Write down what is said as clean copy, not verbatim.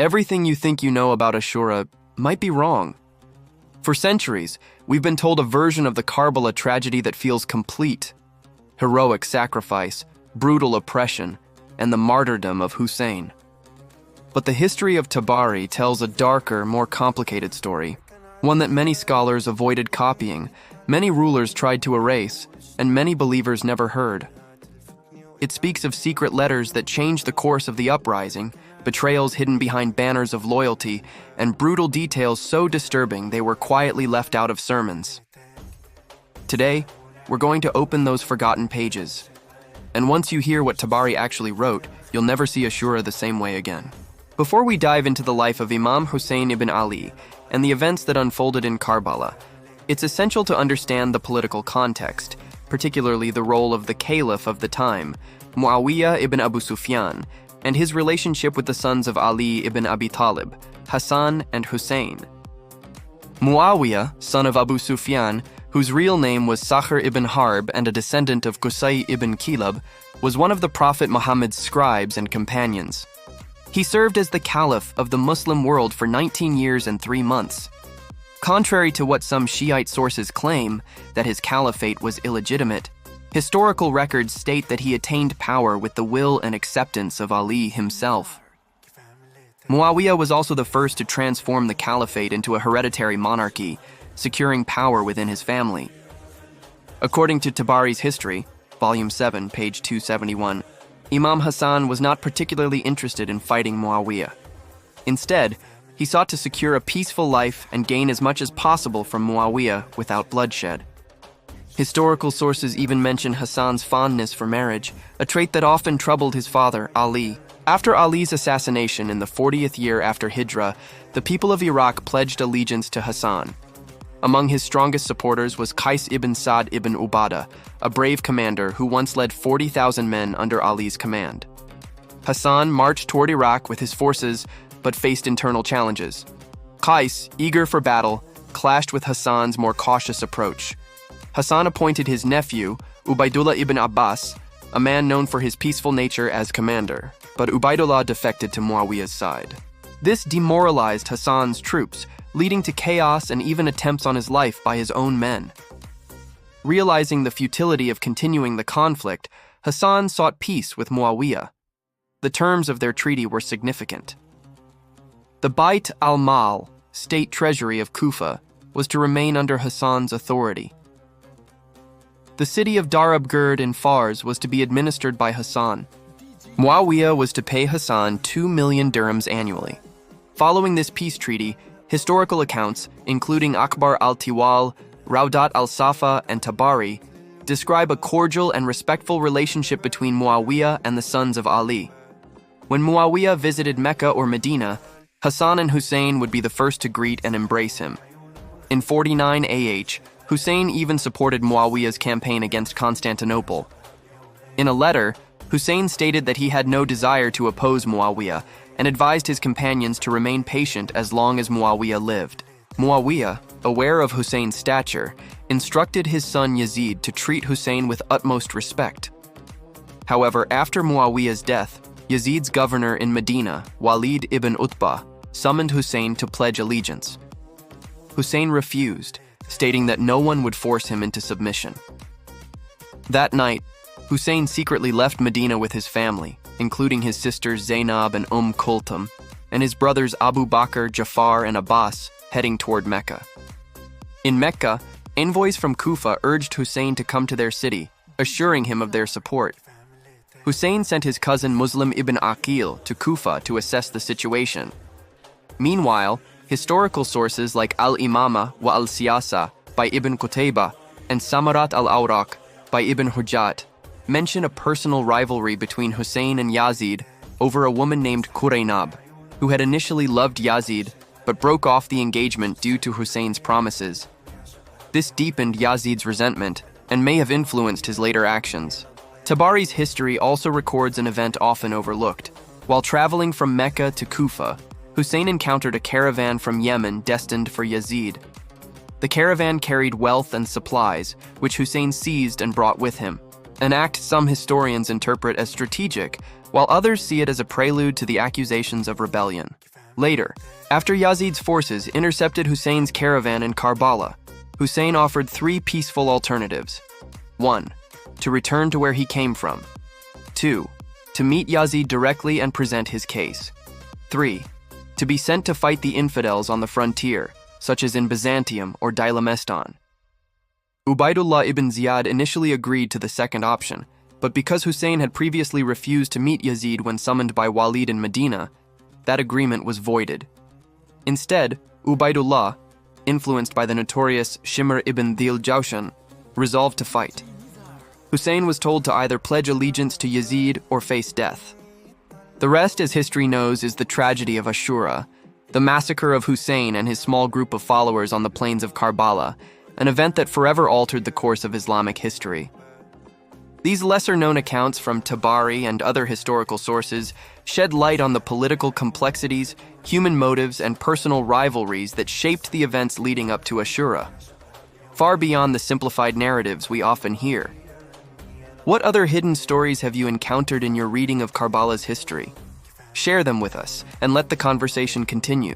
Everything you think you know about Ashura might be wrong. For centuries, we've been told a version of the Karbala tragedy that feels complete. Heroic sacrifice, brutal oppression, and the martyrdom of Hussein. But the history of Tabari tells a darker, more complicated story, one that many scholars avoided copying, many rulers tried to erase, and many believers never heard. It speaks of secret letters that changed the course of the uprising, betrayals hidden behind banners of loyalty, and brutal details so disturbing they were quietly left out of sermons. Today, we're going to open those forgotten pages. And once you hear what Tabari actually wrote, you'll never see Ashura the same way again. Before we dive into the life of Imam Hussein ibn Ali and the events that unfolded in Karbala, it's essential to understand the political context, particularly the role of the caliph of the time, Muawiyah ibn Abu Sufyan, and his relationship with the sons of Ali ibn Abi Talib, Hassan and Hussein. Muawiyah, son of Abu Sufyan, whose real name was Sakhr ibn Harb and a descendant of Qusay ibn Kilab, was one of the Prophet Muhammad's scribes and companions. He served as the caliph of the Muslim world for 19 years and 3 months. Contrary to what some Shiite sources claim, that his caliphate was illegitimate, historical records state that he attained power with the will and acceptance of Ali himself. Muawiyah was also the first to transform the caliphate into a hereditary monarchy, securing power within his family. According to Tabari's History, Volume 7, page 271, Imam Hassan was not particularly interested in fighting Muawiyah. Instead, he sought to secure a peaceful life and gain as much as possible from Muawiyah without bloodshed. Historical sources even mention Hassan's fondness for marriage, a trait that often troubled his father, Ali. After Ali's assassination in the 40th year after Hijrah, the people of Iraq pledged allegiance to Hassan. Among his strongest supporters was Qais ibn Sa'd ibn Ubadah, a brave commander who once led 40,000 men under Ali's command. Hassan marched toward Iraq with his forces, but faced internal challenges. Qais, eager for battle, clashed with Hassan's more cautious approach. Hassan appointed his nephew, Ubaidullah ibn Abbas, a man known for his peaceful nature, as commander, but Ubaidullah defected to Muawiyah's side. This demoralized Hassan's troops, leading to chaos and even attempts on his life by his own men. Realizing the futility of continuing the conflict, Hassan sought peace with Muawiyah. The terms of their treaty were significant. The Bait al-Mal, state treasury of Kufa, was to remain under Hassan's authority. The city of Darabgurd in Fars was to be administered by Hassan. Muawiyah was to pay Hassan 2 million dirhams annually. Following this peace treaty, historical accounts, including Akbar al-Tiwal, Raudat al-Safa, and Tabari, describe a cordial and respectful relationship between Muawiyah and the sons of Ali. When Muawiyah visited Mecca or Medina, Hassan and Hussein would be the first to greet and embrace him. In 49 AH, Hussein even supported Muawiyah's campaign against Constantinople. In a letter, Hussein stated that he had no desire to oppose Muawiyah and advised his companions to remain patient as long as Muawiyah lived. Muawiyah, aware of Hussein's stature, instructed his son Yazid to treat Hussein with utmost respect. However, after Muawiyah's death, Yazid's governor in Medina, Walid ibn Utbah, summoned Hussein to pledge allegiance. Hussein refused, stating that no one would force him into submission. That night, Hussein secretly left Medina with his family, including his sisters Zainab and Kulthum, and his brothers Abu Bakr, Jafar, and Abbas, heading toward Mecca. In Mecca, envoys from Kufa urged Hussein to come to their city, assuring him of their support. Hussein sent his cousin Muslim ibn Aqil to Kufa to assess the situation. Meanwhile, historical sources like Al-Imama wa al-Siyasa by Ibn Qutaybah and Samarat al-Awraq by Ibn Hujjat mention a personal rivalry between Hussein and Yazid over a woman named Quraynab, who had initially loved Yazid but broke off the engagement due to Hussein's promises. This deepened Yazid's resentment and may have influenced his later actions. Tabari's history also records an event often overlooked. While traveling from Mecca to Kufa, Hussein encountered a caravan from Yemen destined for Yazid. The caravan carried wealth and supplies, which Hussein seized and brought with him, an act some historians interpret as strategic, while others see it as a prelude to the accusations of rebellion. Later, after Yazid's forces intercepted Hussein's caravan in Karbala, Hussein offered 3 peaceful alternatives. 1. To return to where he came from. 2. To meet Yazid directly and present his case. 3. To be sent to fight the infidels on the frontier, such as in Byzantium or Dailamestan. Ubaidullah ibn Ziyad initially agreed to the second option, but because Hussein had previously refused to meet Yazid when summoned by Walid in Medina, that agreement was voided. Instead, Ubaidullah, influenced by the notorious Shimr ibn Dhil Jawshan, resolved to fight. Hussein was told to either pledge allegiance to Yazid or face death. The rest, as history knows, is the tragedy of Ashura, the massacre of Hussein and his small group of followers on the plains of Karbala, an event that forever altered the course of Islamic history. These lesser-known accounts from Tabari and other historical sources shed light on the political complexities, human motives, and personal rivalries that shaped the events leading up to Ashura, far beyond the simplified narratives we often hear. What other hidden stories have you encountered in your reading of Karbala's history? Share them with us and let the conversation continue.